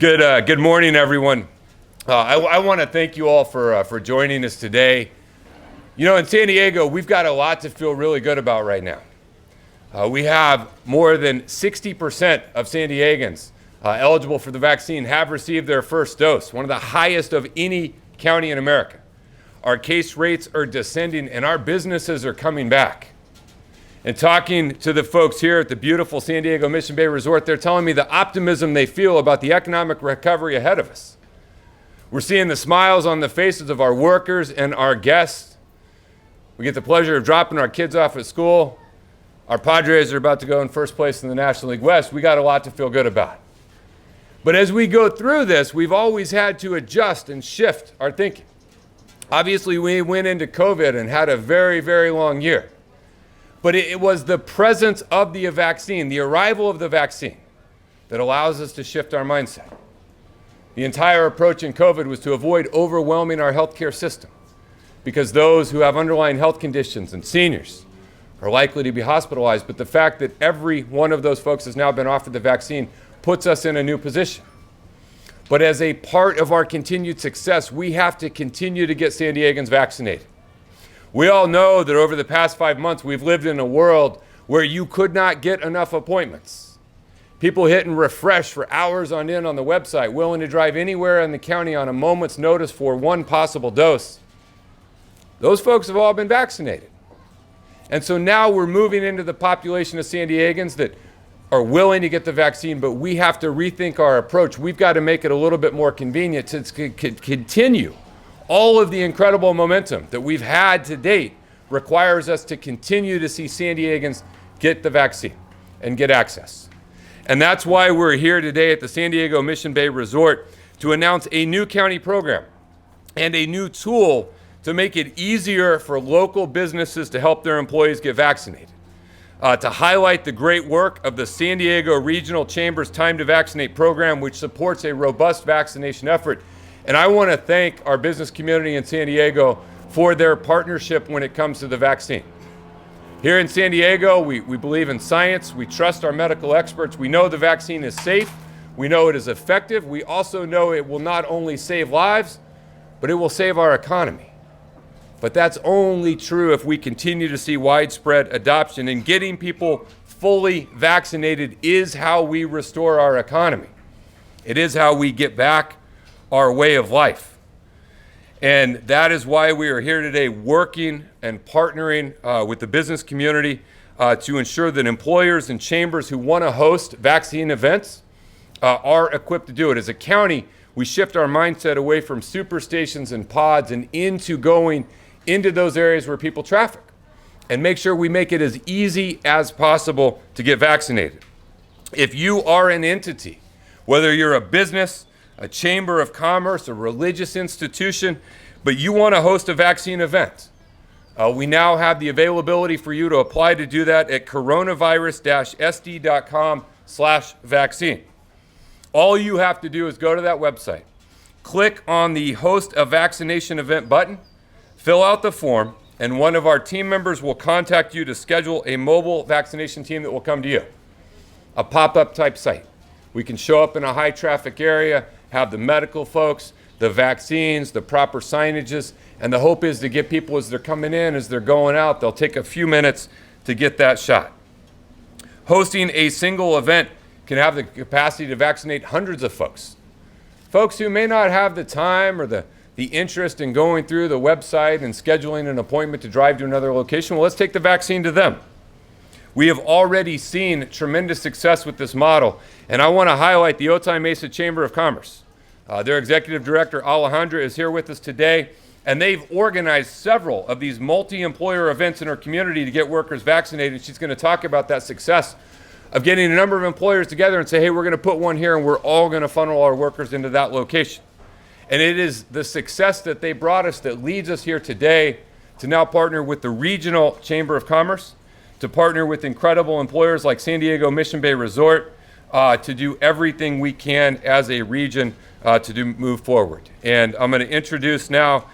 Good morning, everyone. I want to thank you all for joining us today. You know, in San Diego, we've got a lot to feel really good about right now. We have more than 60% of San Diegans eligible for the vaccine have received their first dose, one of the highest of any county in America. Our case rates are descending and our businesses are coming back. And talking to the folks here at the beautiful San Diego Mission Bay Resort, they're telling me the optimism they feel about the economic recovery ahead of us. We're seeing the smiles on the faces of our workers and our guests. We get the pleasure of dropping our kids off at school. Our Padres are about to go in first place in the National League West. We got a lot to feel good about. But as we go through this, we've always had to adjust and shift our thinking. Obviously, we went into COVID and had a very, very long year. But it was the presence of the vaccine, the arrival of the vaccine, that allows us to shift our mindset. The entire approach in COVID was to avoid overwhelming our healthcare system, because those who have underlying health conditions and seniors are likely to be hospitalized. But the fact that every one of those folks has now been offered the vaccine puts us in a new position. But as a part of our continued success, we have to continue to get San Diegans vaccinated. We all know that over the past 5 months, we've lived in a world where you could not get enough appointments. People hitting refresh for hours on end on the website, willing to drive anywhere in the county on a moment's notice for one possible dose. Those folks have all been vaccinated. And so now we're moving into the population of San Diegans that are willing to get the vaccine, but we have to rethink our approach. We've got to make it a little bit more convenient to continue. All of the incredible momentum that we've had to date requires us to continue to see San Diegans get the vaccine and get access. And that's why we're here today at the San Diego Mission Bay Resort to announce a new county program and a new tool to make it easier for local businesses to help their employees get vaccinated. To highlight the great work of the San Diego Regional Chamber's Time to Vaccinate program, which supports a robust vaccination effort. And I want to thank our business community in San Diego for their partnership when it comes to the vaccine. Here in San Diego, we believe in science. We trust our medical experts. We know the vaccine is safe. We know it is effective. We also know it will not only save lives, but it will save our economy. But that's only true if we continue to see widespread adoption. And getting people fully vaccinated is how we restore our economy. It is how we get back our way of life. And that is why we are here today working and partnering with the business community to ensure that employers and chambers who want to host vaccine events are equipped to do it. As a county, we shift our mindset away from superstations and pods and into going into those areas where people traffic and make sure we make it as easy as possible to get vaccinated. If you are an entity, whether you're a business, a chamber of commerce, a religious institution, but you want to host a vaccine event, we now have the availability for you to apply to do that at coronavirus-sd.com/vaccine. All you have to do is go to that website, click on the Host a Vaccination Event button, fill out the form, and one of our team members will contact you to schedule a mobile vaccination team that will come to you. A pop-up type site. We can show up in a high traffic area, have the medical folks, the vaccines, the proper signages, and the hope is to get people as they're coming in, as they're going out, they'll take a few minutes to get that shot. Hosting a single event can have the capacity to vaccinate hundreds of folks. Folks who may not have the time or the interest in going through the website and scheduling an appointment to drive to another location, well, let's take the vaccine to them. We have already seen tremendous success with this model, and I want to highlight the Otay Mesa Chamber of Commerce. Their executive director, Alejandra, is here with us today, and they've organized several of these multi-employer events in our community to get workers vaccinated. She's going to talk about that success of getting a number of employers together and say, hey, we're going to put one here, and we're all going to funnel our workers into that location. And it is the success that they brought us that leads us here today to now partner with the Regional Chamber of Commerce, to partner with incredible employers like San Diego Mission Bay Resort, to do everything we can as a region to move forward. And I'm going to introduce now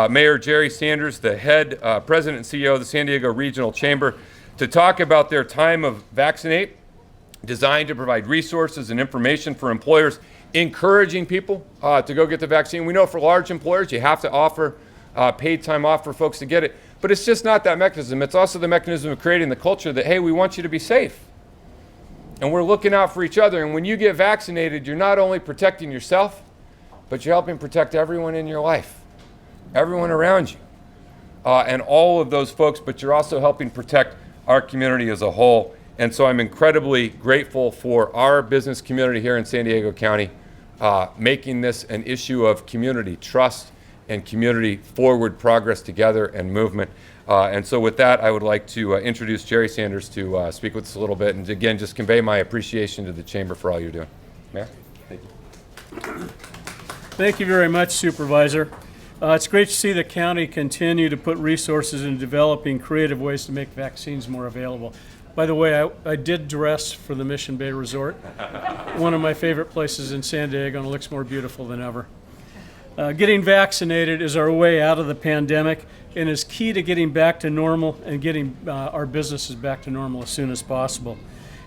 Mayor Jerry Sanders, the head president and CEO of the San Diego Regional Chamber, to talk about their time of Vaccinate, designed to provide resources and information for employers encouraging people to go get the vaccine. We know for large employers, you have to offer paid time off for folks to get it. But it's just not that mechanism. It's also the mechanism of creating the culture that, hey, we want you to be safe. And we're looking out for each other. And when you get vaccinated, you're not only protecting yourself, but you're helping protect everyone in your life, everyone around you, and all of those folks, but you're also helping protect our community as a whole. And so I'm incredibly grateful for our business community here in San Diego County, making this an issue of community trust and community forward progress together and movement. And so with that, I would like to introduce Jerry Sanders to speak with us a little bit, and again, just convey my appreciation to the Chamber for all you're doing. Mayor? Thank you. Thank you very much, Supervisor. It's great to see the county continue to put resources in developing creative ways to make vaccines more available. By the way, I did dress for the Mission Bay Resort, one of my favorite places in San Diego, and it looks more beautiful than ever. Getting vaccinated is our way out of the pandemic and is key to getting back to normal and getting our businesses back to normal as soon as possible.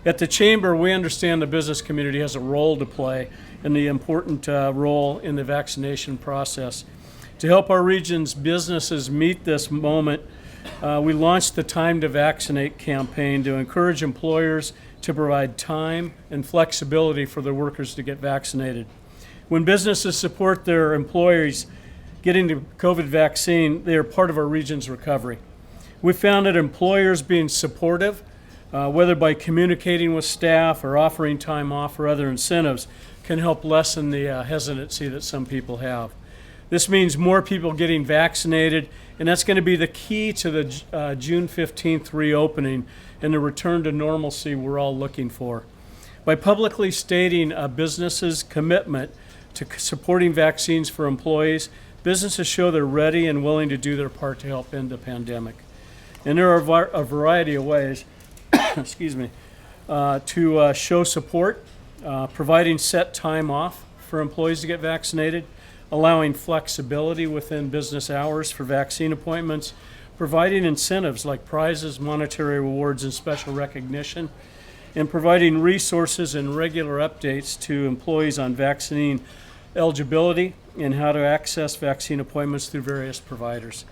At the Chamber, we understand the business community has a role to play in the important role in the vaccination process. To help our region's businesses meet this moment, we launched the Time to Vaccinate campaign to encourage employers to provide time and flexibility for their workers to get vaccinated. When businesses support their employees getting the COVID vaccine, they are part of our region's recovery. We found that employers being supportive, whether by communicating with staff or offering time off or other incentives, can help lessen the hesitancy that some people have. This means more people getting vaccinated, and that's going to be the key to the June 15th reopening and the return to normalcy we're all looking for. By publicly stating a business's commitment to supporting vaccines for employees, businesses show they're ready and willing to do their part to help end the pandemic. And there are a variety of ways excuse me, to show support, providing set time off for employees to get vaccinated, allowing flexibility within business hours for vaccine appointments, providing incentives like prizes, monetary rewards, and special recognition, and providing resources and regular updates to employees on vaccine eligibility and how to access vaccine appointments through various providers.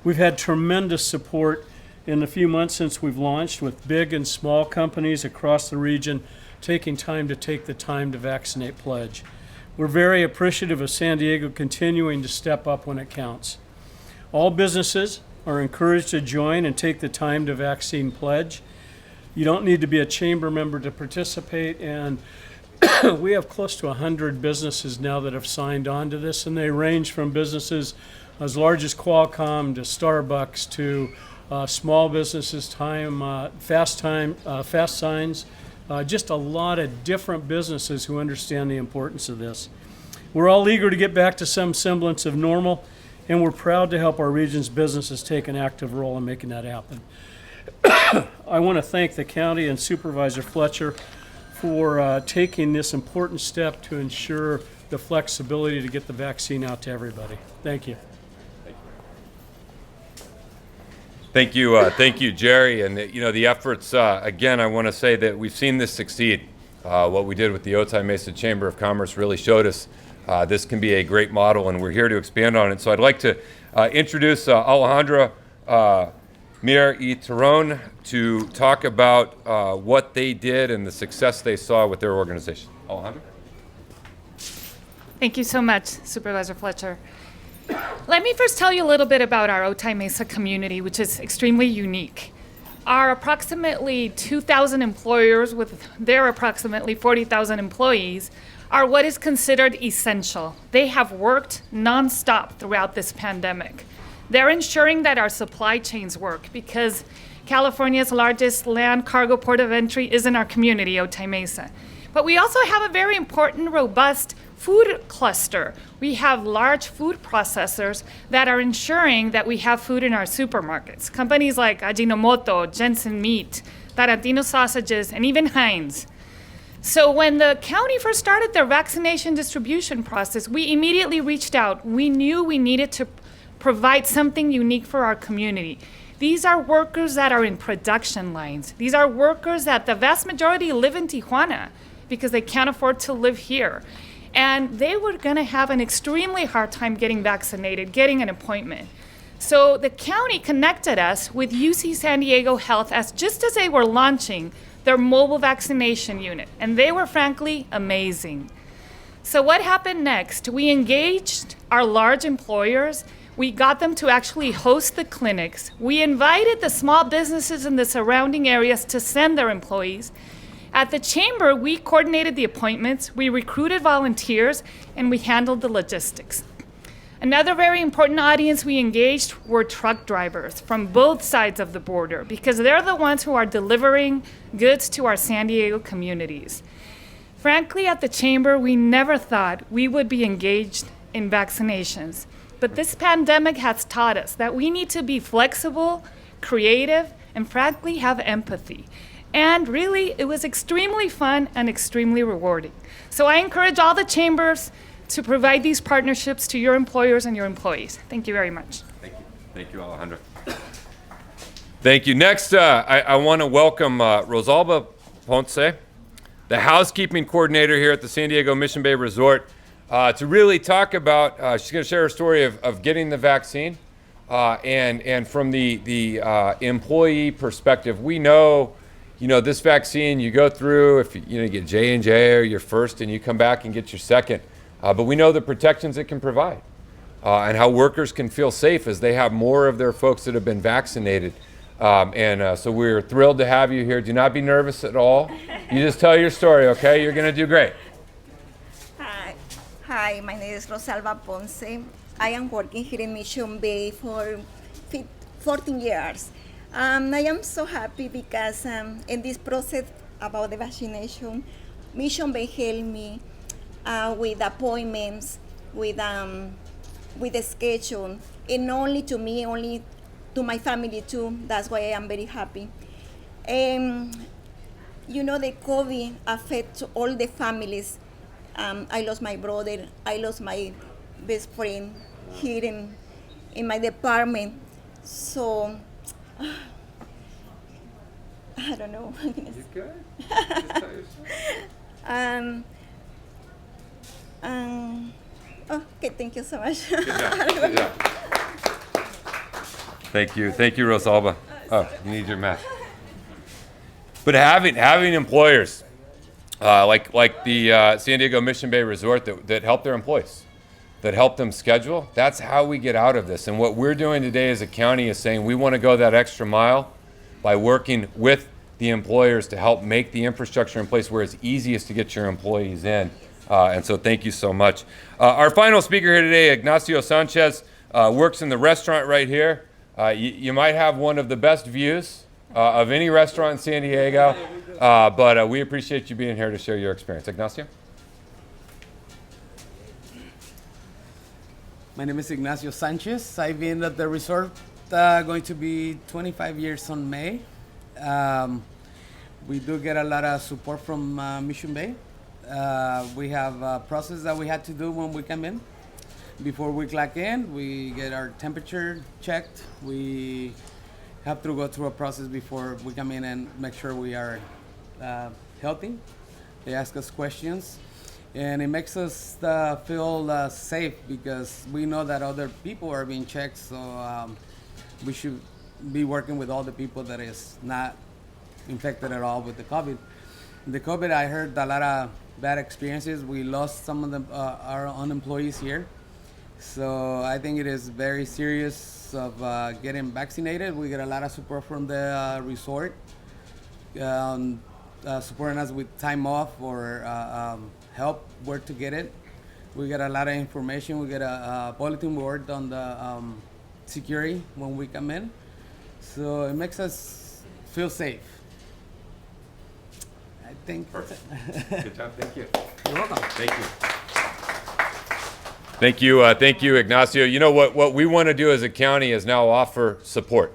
We've had tremendous support in the few months since we've launched, with big and small companies across the region taking time to take the Time to Vaccinate pledge. We're very appreciative of San Diego continuing to step up when it counts. All businesses are encouraged to join and take the Time to Vaccine pledge. You don't need to be a chamber member to participate, and we have close to 100 businesses now that have signed on to this, and they range from businesses as large as Qualcomm to Starbucks to small businesses, fast signs, just a lot of different businesses who understand the importance of this. We're all eager to get back to some semblance of normal, and we're proud to help our region's businesses take an active role in making that happen. I want to thank the county and Supervisor Fletcher for taking this important step to ensure the flexibility to get the vaccine out to everybody. Thank you. Thank you, Jerry. And the efforts, again, I want to say that we've seen this succeed. What we did with the Otay Mesa Chamber of Commerce really showed us this can be a great model, and we're here to expand on it. So I'd like to introduce Alejandra Mir y Terron to talk about what they did and the success they saw with their organization. Alejandra? Thank you so much, Supervisor Fletcher. Let me first tell you a little bit about our Otay Mesa community, which is extremely unique. Our approximately 2,000 employers with their approximately 40,000 employees are what is considered essential. They have worked nonstop throughout this pandemic. They're ensuring that our supply chains work because California's largest land cargo port of entry is in our community, Otay Mesa. But we also have a very important, robust food cluster. We have large food processors that are ensuring that we have food in our supermarkets. Companies like Ajinomoto, Jensen Meat, Tarantino Sausages, and even Heinz. So when the county first started their vaccination distribution process, we immediately reached out. We knew we needed to provide something unique for our community. These are workers that are in production lines. These are workers that the vast majority live in Tijuana because they can't afford to live here. and they were going to have an extremely hard time getting vaccinated, getting an appointment. So the county connected us with UC San Diego Health just as they were launching their mobile vaccination unit, and they were frankly amazing. So what happened next? We engaged our large employers. We got them to actually host the clinics. We invited the small businesses in the surrounding areas to send their employees. At the chamber, we coordinated the appointments, we recruited volunteers, and we handled the logistics. Another very important audience we engaged were truck drivers from both sides of the border, because they're the ones who are delivering goods to our San Diego communities. Frankly, at the chamber, we never thought we would be engaged in vaccinations. But this pandemic has taught us that we need to be flexible, creative, and frankly have empathy. And really, it was extremely fun and extremely rewarding. So I encourage all the chambers to provide these partnerships to your employers and your employees. Thank you very much. Thank you. Thank you, Alejandra. Thank you. Next, I want to welcome Rosalba Ponce, the housekeeping coordinator here at the San Diego Mission Bay Resort, to really talk about, she's going to share her story of getting the vaccine. And from the employee perspective, we know, this vaccine you go through, if you get J&J or your first and you come back and get your second, but we know the protections it can provide and how workers can feel safe as they have more of their folks that have been vaccinated. So we're thrilled to have you here. Do not be nervous at all. You just tell your story, okay? You're going to do great. Hi, my name is Rosalba Ponce. I am working here in Mission Bay for 14 years. I am so happy because in this process about the vaccination, Mission Bay helped me with appointments, with the schedule, and only to me, only to my family too. That's why I am very happy. The COVID affects all the families. I lost my brother, I lost my best friend here in my department. So, I don't know. You're good. Just tell your story. Okay, thank you so much. Good job. Good job. Thank you, Rosalba. Oh, you need your mask. But having employers like the San Diego Mission Bay Resort that help their employees, that help them schedule, that's how we get out of this. And what we're doing today as a county is saying we want to go that extra mile by working with the employers to help make the infrastructure in place where it's easiest to get your employees in. And so thank you so much. Our final speaker here today, Ignacio Sanchez, works in the restaurant right here. You might have one of the best views of any restaurant in San Diego, but we appreciate you being here to share your experience. Ignacio? My name is Ignacio Sanchez. I've been at the resort going to be 25 years on May. We do get a lot of support from Mission Bay. We have a process that we had to do when we come in. Before we clock in, we get our temperature checked. We have to go through a process before we come in and make sure we are healthy. They ask us questions, and it makes us feel safe because we know that other people are being checked. So we should be working with all the people that is not infected at all with the COVID. The COVID, I heard a lot of bad experiences. We lost some of our own employees here. So I think it is very serious of getting vaccinated. We get a lot of support from the resort, supporting us with time off or help where to get it. We get a lot of information. We get a bulletin board on the security when we come in. So it makes us feel safe. I think that's it. Good job. Thank you. You're welcome. Thank you. Thank you, Ignacio. You know what we want to do as a county is now offer support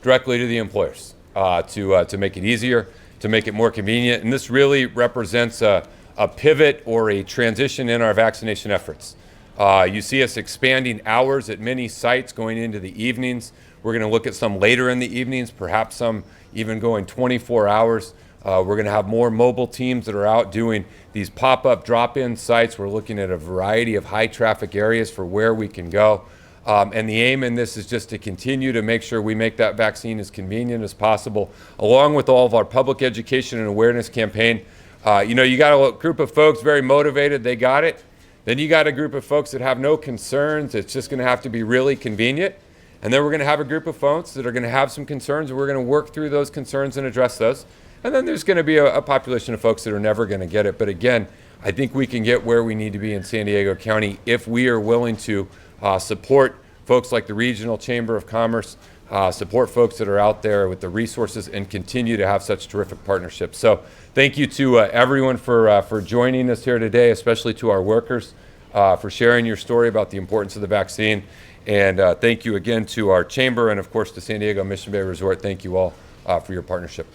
directly to the employers to make it easier, to make it more convenient. And this really represents a pivot or a transition in our vaccination efforts. You see us expanding hours at many sites going into the evenings. We're going to look at some later in the evenings, perhaps some even going 24 hours. We're going to have more mobile teams that are out doing these pop-up drop-in sites. We're looking at a variety of high-traffic areas for where we can go. And the aim in this is just to continue to make sure we make that vaccine as convenient as possible, along with all of our public education and awareness campaign. You got a group of folks very motivated, they got it. Then you got a group of folks that have no concerns. It's just going to have to be really convenient. And then we're going to have a group of folks that are going to have some concerns, and we're going to work through those concerns and address those. And then there's going to be a population of folks that are never going to get it. But again, I think we can get where we need to be in San Diego County if we are willing to support folks like the Regional Chamber of Commerce, support folks that are out there with the resources, and continue to have such terrific partnerships. So thank you to everyone for joining us here today, especially to our workers, for sharing your story about the importance of the vaccine. And thank you again to our chamber and, of course, to San Diego Mission Bay Resort. Thank you all for your partnership.